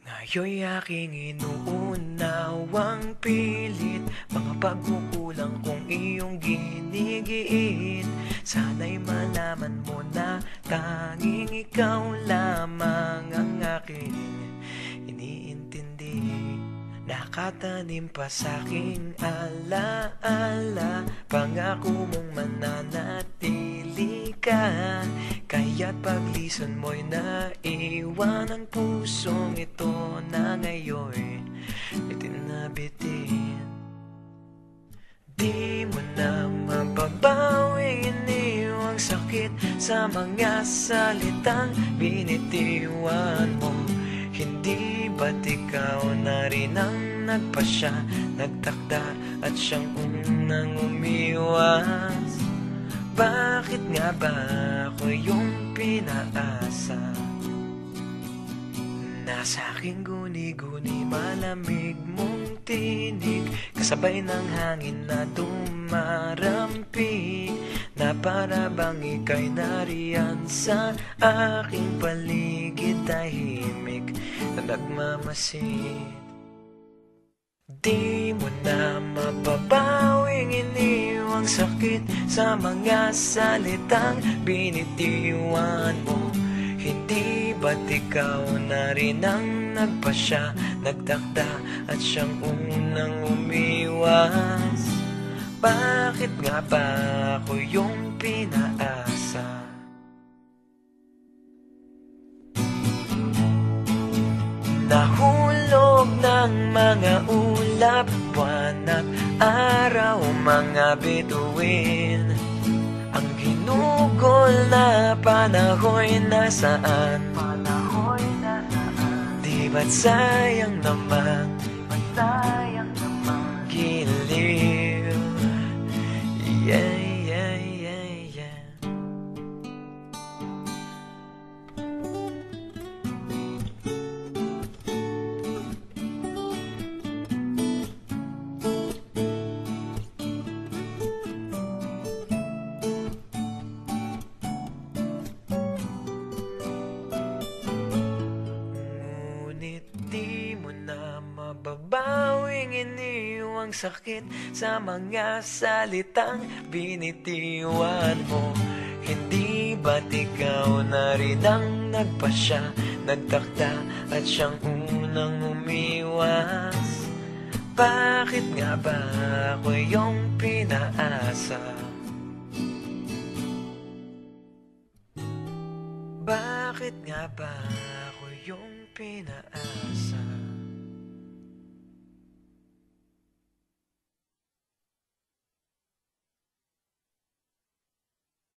Ngayon'y aking inuunawang pilit mga pagkukulang kong iyong ginigiit. Sana'y malaman mo na tanging ikaw lamang ang aking iniintindi. Nakatanim pa sa'king alaala, pangako mong mananatili ka. Kaya't paglison mo'y naiwan ang pusong ito na ngayon itinabitin. Di mo na mababawing iniwang sakit sa mga salitang binitiwan mo. Hindi ba't ikaw na rin ang nagpasya, nagtakda at siyang unang umiwas? Bakit nga ba ako yung pinaasa? Nasa aking guni-guni malamig mong tinig, kasabay ng hangin na dumarampi, na para bang ika'y nariyan sa aking paligid, tahimik na nagmamasid. Di mo na mababawing iniwang sakit sa mga salitang binitiwan mo. Hindi ba't ikaw na rin ang nagpasya, nagtakda at siyang unang umiwas? Bakit nga ba ako yung pinaasa? Nahulog ng mga ulap, buwan at araw, mga bituin. Ang ginugol na panahoy nasaan? Di ba't sayang naman? Giliw. Yeah, yeah, yeah, yeah. Di mo na mababawing iniwang sakit sa mga salitang binitiwan mo. Hindi ba't ikaw na rin ang nagpasya, nagtakda at siyang unang umiwas? Bakit nga ba ako yung pinaasa? Bakit nga ba ako yung pinaasa?